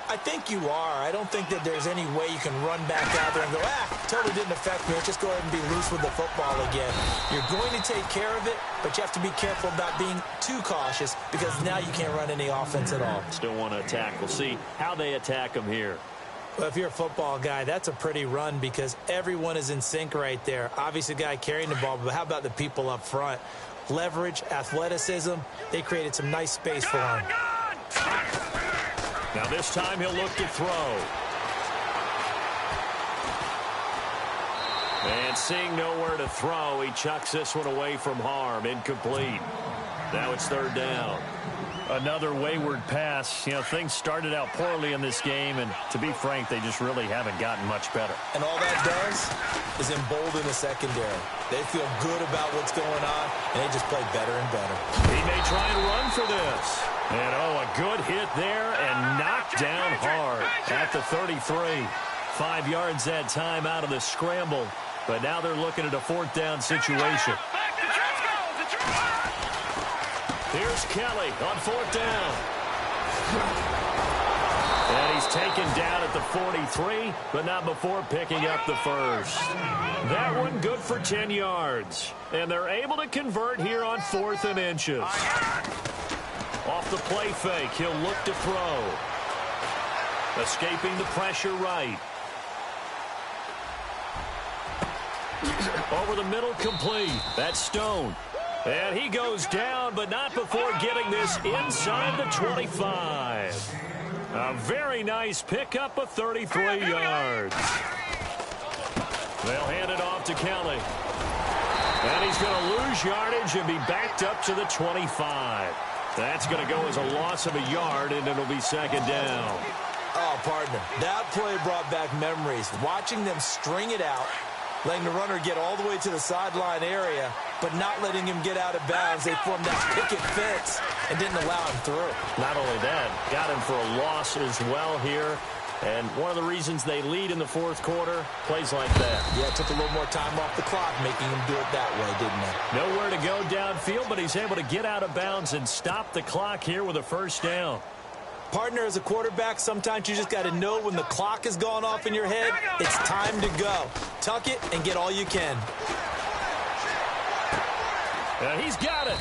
I think you are. I don't think that there's any way you can run back out there and go, totally didn't affect me. Let's just go ahead and be loose with the football again. You're going to take care of it, but you have to be careful about being too cautious, because now you can't run any offense at all. Still want to attack. We'll see how they attack them here. Well, if you're a football guy, that's a pretty run, because everyone is in sync right there. Obviously, the guy carrying the ball, but how about the people up front? Leverage, athleticism, they created some nice space for him. Now this time he'll look to throw. And seeing nowhere to throw, he chucks this one away from harm. Incomplete. Now it's third down. Another wayward pass. You know, things started out poorly in this game, and to be frank, they just really haven't gotten much better. And all that does is embolden the secondary. They feel good about what's going on, and they just play better and better. He may try and run for this. And, a good hit there and knocked down hard at the 33. 5 yards that time out of the scramble, but now they're looking at a fourth down situation. Here's Kelly on fourth down. And he's taken down at the 43, but not before picking up the first. That one good for 10 yards. And they're able to convert here on 4th and inches. Off the play fake, he'll look to throw. Escaping the pressure right. Over the middle, complete. That's Stone. And he goes down, but not before getting this inside the 25. A very nice pickup of 33 yards. They'll hand it off to Kelly. And he's going to lose yardage and be backed up to the 25. That's going to go as a loss of a yard, and it'll be second down. Oh, partner, that play brought back memories. Watching them string it out, letting the runner get all the way to the sideline area, but not letting him get out of bounds. They formed that picket fence and didn't allow him through. Not only that, got him for a loss as well here. And one of the reasons they lead in the fourth quarter, plays like that. Yeah, it took a little more time off the clock, making him do it that way, didn't it? Nowhere to go downfield, but he's able to get out of bounds and stop the clock here with a first down. Partner, as a quarterback, sometimes you just got to know when the clock has gone off in your head, it's time to go. Tuck it and get all you can. And he's got it.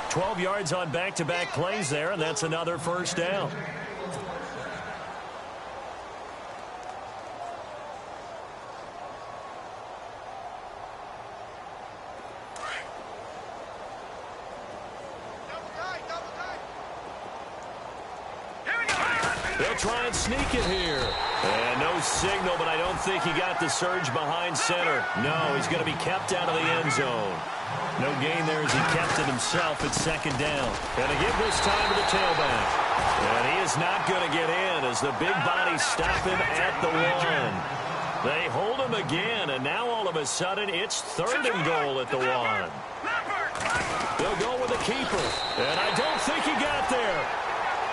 12 yards on back-to-back plays there, and that's another first down. They'll try and sneak it here. And no signal, but I don't think he got the surge behind center. No, he's going to be kept out of the end zone. No gain there as he kept it himself at second down. And they give this time to the tailback. And he is not going to get in as the big bodies stop him at the 1. They hold him again, and now all of a sudden it's 3rd and goal at the 1. They'll go with the keeper. And I don't think he got there.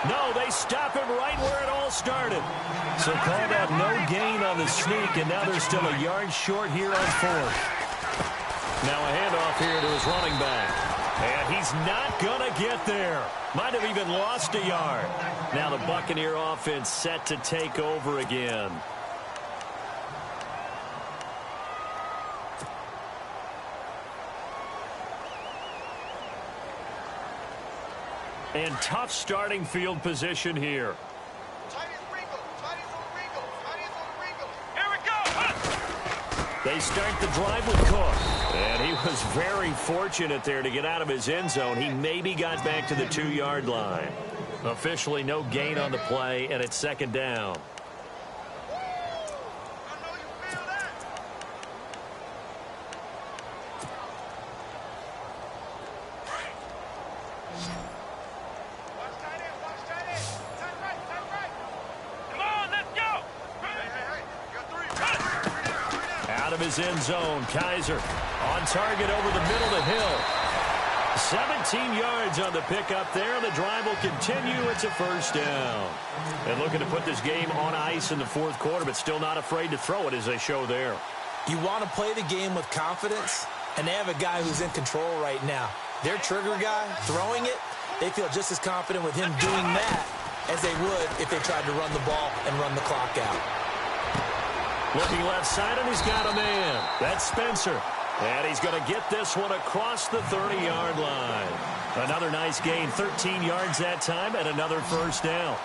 No, they stop him right where it all started. So called out no gain on the sneak, and now they're still a yard short here on 4th. Now a handoff here to his running back. And he's not going to get there. Might have even lost a yard. Now the Buccaneer offense set to take over again. And tough starting field position here. Chinese Ringo, Chinese They start the drive with Cook. And he was very fortunate there to get out of his end zone. He maybe got back to the 2-yard line. Officially no gain on the play, and it's second down. His end zone. Kaiser on target over the middle to Hill. 17 yards on the pickup there. The drive will continue. It's a first down. And looking to put this game on ice in the fourth quarter, but still not afraid to throw it as they show there. You want to play the game with confidence, and they have a guy who's in control right now. Their trigger guy throwing it, they feel just as confident with him doing that as they would if they tried to run the ball and run the clock out. Looking left side, and he's got a man. That's Spencer. And he's going to get this one across the 30-yard line. Another nice gain, 13 yards that time, and another first down.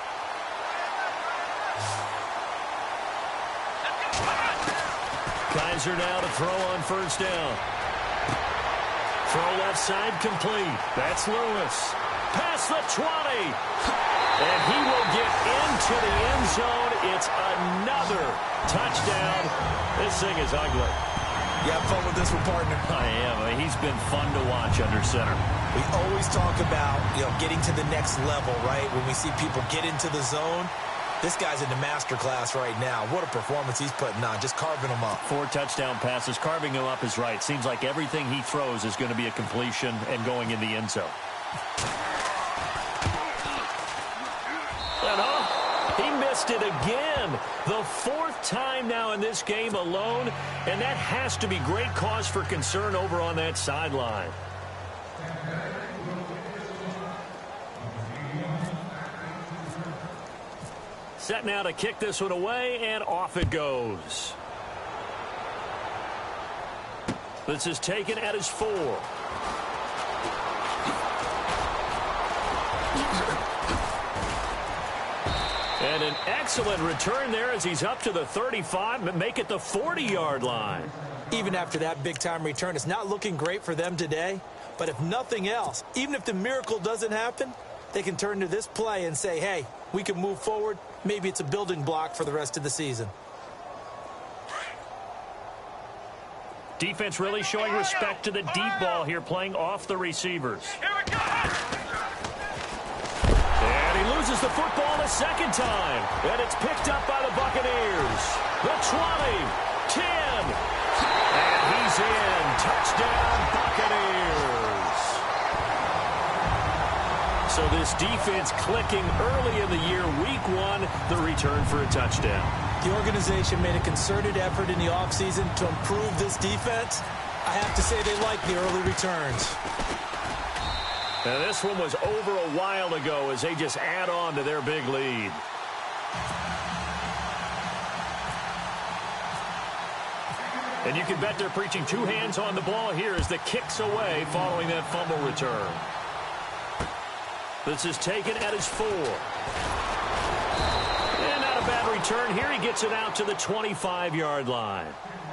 Kaiser now to throw on first down. Throw left side complete. That's Lewis. Past the 20. And he will get into the end zone. It's another touchdown. This thing is ugly. You have fun with this one, partner? I am. He's been fun to watch under center. We always talk about, getting to the next level, right? When we see people get into the zone, this guy's in the master class right now. What a performance he's putting on, just carving them up. 4 touchdown passes. Carving him up is right. Seems like everything he throws is going to be a completion and going in the end zone. He missed it again. The 4th time now in this game alone, and that has to be great cause for concern over on that sideline. Set now to kick this one away, and off it goes. This is taken at his 4. And an excellent return there as he's up to the 35, but make it the 40-yard line. Even after that big-time return, it's not looking great for them today. But if nothing else, even if the miracle doesn't happen, they can turn to this play and say, hey, we can move forward. Maybe it's a building block for the rest of the season. Defense really showing respect to the deep ball here, playing off the receivers. Here we go! He loses the football the second time, and it's picked up by the Buccaneers. The 20, 10, and he's in. Touchdown, Buccaneers. So this defense clicking early in the year, week 1, the return for a touchdown. The organization made a concerted effort in the offseason to improve this defense. I have to say they like the early returns. And this one was over a while ago as they just add on to their big lead. And you can bet they're preaching 2 hands on the ball here as the kick's away following that fumble return. This is taken at his 4. And not a bad return here. He gets it out to the 25-yard line.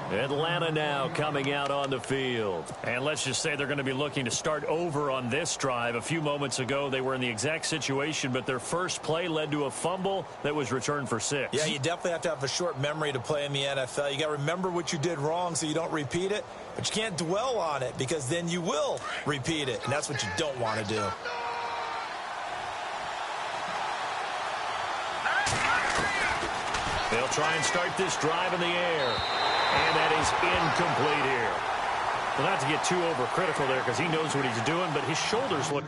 Atlanta now coming out on the field. And let's just say they're going to be looking to start over on this drive. A few moments ago, they were in the exact situation, but their first play led to a fumble that was returned for 6. Yeah, you definitely have to have a short memory to play in the NFL. You got to remember what you did wrong so you don't repeat it, but you can't dwell on it because then you will repeat it, and that's what you don't want to do. They'll try and start this drive in the air. And that is incomplete here. Well, not to get too overcritical there because he knows what he's doing, but his shoulders look...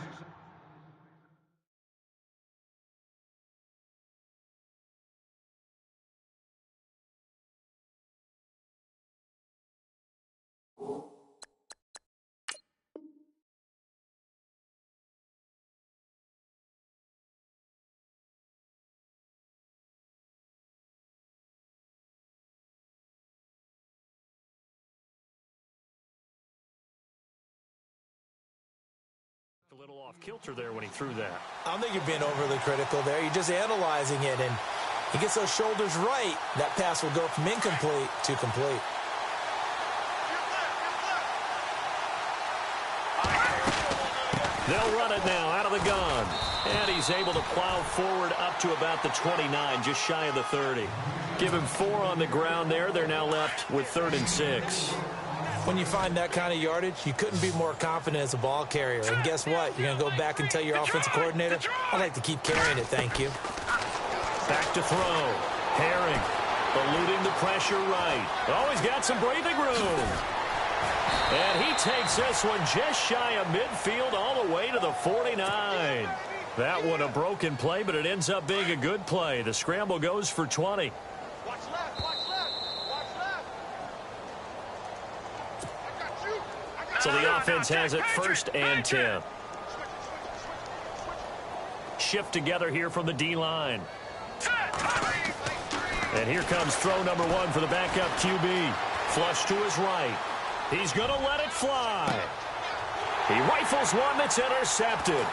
a little off kilter there when he threw that. I don't think you're being overly critical there. You're just analyzing it, and he gets those shoulders right. That pass will go from incomplete to complete. They'll run it now out of the gun. And he's able to plow forward up to about the 29, just shy of the 30. Give him 4 on the ground there. They're now left with 3rd and 6. When you find that kind of yardage, you couldn't be more confident as a ball carrier. And guess what? You're going to go back and tell your offensive coordinator, I'd like to keep carrying it, thank you. Back to throw. Herring eluding the pressure right. Oh, he's got some breathing room. And he takes this one just shy of midfield all the way to the 49. That one a broken play, but it ends up being a good play. The scramble goes for 20. Watch left, watch left, watch left. I got you. So the offense has it 1st and 10. Shift together here from the D-line. And here comes throw number 1 for the backup QB. Flush to his right. He's going to let it fly. He rifles one that's intercepted.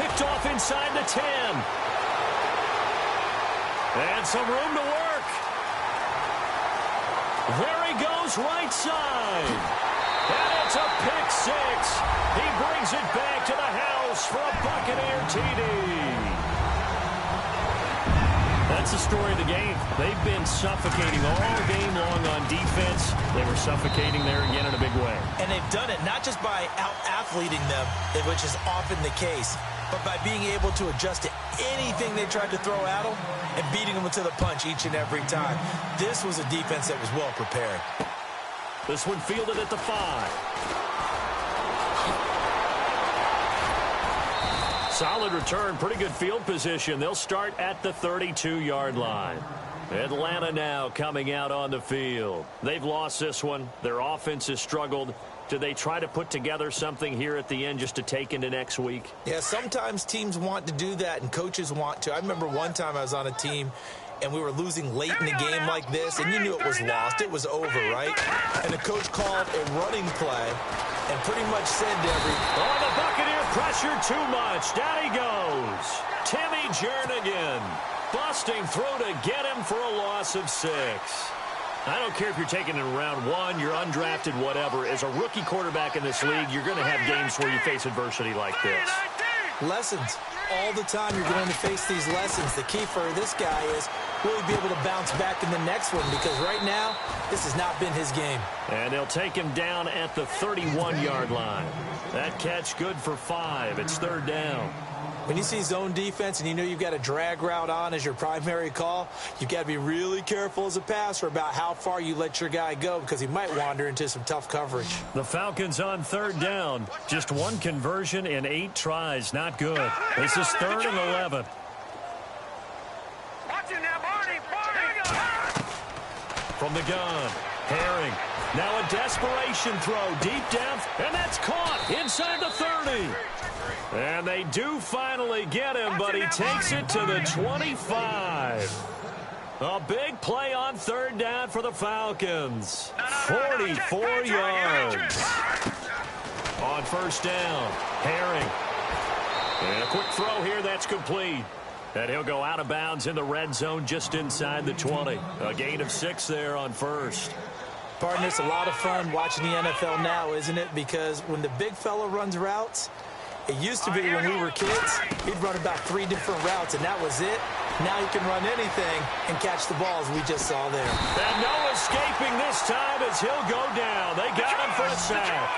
Picked off inside the 10. And some room to work. There he goes right side. And it's a pick 6. He brings it back to the house for a Buccaneer TD. That's the story of the game. They've been suffocating all game long on defense. They were suffocating there again in a big way. And they've done it not just by out-athleting them, which is often the case, but by being able to adjust to anything they tried to throw at them and beating them to the punch each and every time. This was a defense that was well prepared. This one fielded at the 5. Solid return, pretty good field position. They'll start at the 32-yard line. Atlanta now coming out on the field. They've lost this one. Their offense has struggled. Do they try to put together something here at the end just to take into next week? Yeah, sometimes teams want to do that and coaches want to. I remember one time I was on a team and we were losing late in the game like this, and you knew it was lost. It was over, right? And the coach called a running play and pretty much said to Oh, the Buccaneer pressure too much. Down he goes. Timmy Jernigan busting through to get him for a loss of 6. I don't care if you're taking it in round 1, you're undrafted, whatever. As a rookie quarterback in this league, you're going to have games where you face adversity like this. lessons. All the time you're going to face these lessons. The key for this guy is will he be able to bounce back in the next one, because right now this has not been his game. And they'll take him down at the 31-yard line. That catch good for 5. It's 3rd down. When you see zone defense and you know you've got a drag route on as your primary call, you've got to be really careful as a passer about how far you let your guy go, because he might wander into some tough coverage. The Falcons on 3rd down. Just 1 conversion in 8 tries. Not good. This is 3rd and 11. From the gun, Herring. Now a desperation throw deep down, and that's caught inside the 30. And they do finally get him, but he takes it to the 25. A big play on 3rd down for the Falcons. 44 yards. On 1st down, Herring. And a quick throw here, that's complete. And he'll go out of bounds in the red zone just inside the 20. A gain of 6 there on 1st. Partner, it's a lot of fun watching the NFL now, isn't it? Because when the big fella runs routes, it used to be when we were kids, he'd run about 3 different routes, and that was it. Now he can run anything and catch the balls we just saw there. And no escaping this time as he'll go down. They got him for a sack.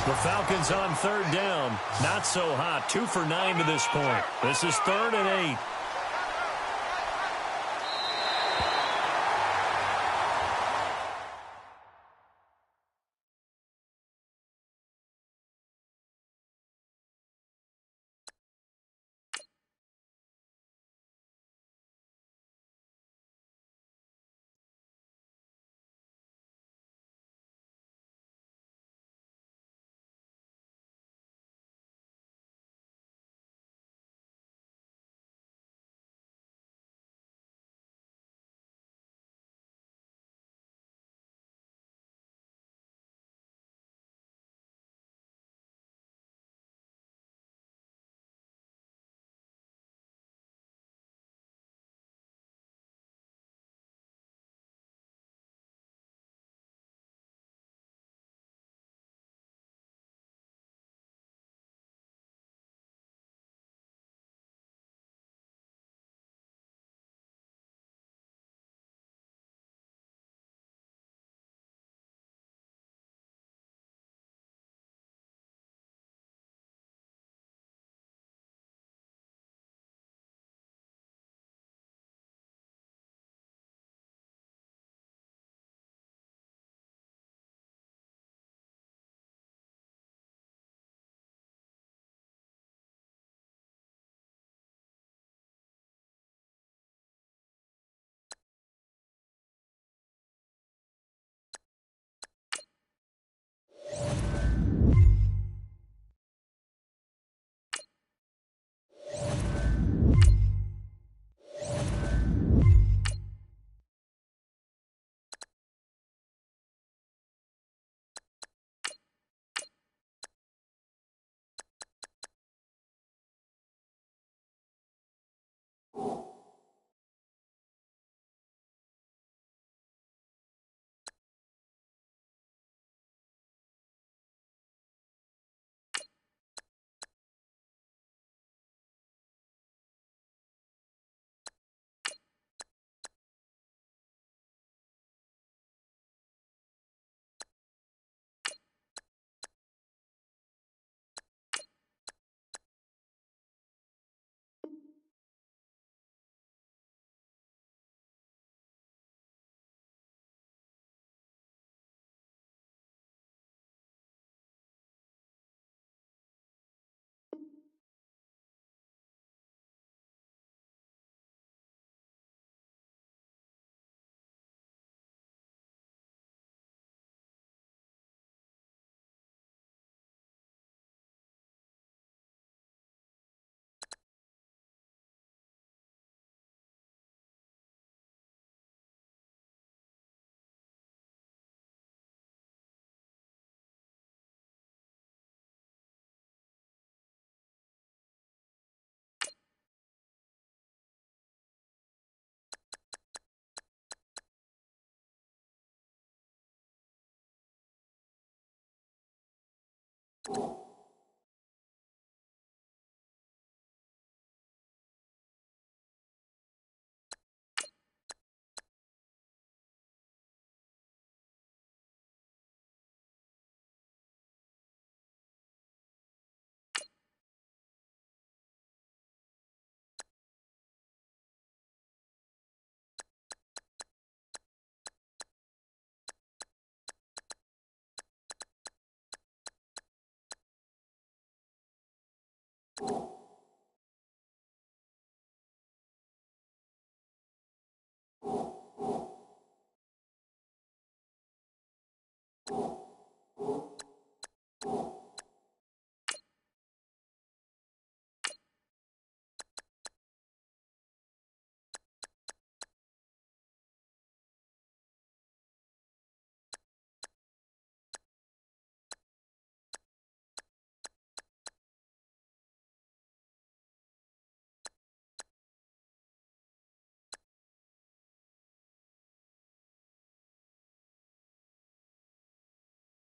The Falcons on 3rd down. Not so hot. 2 for 9 to this point. This is 3rd and 8. You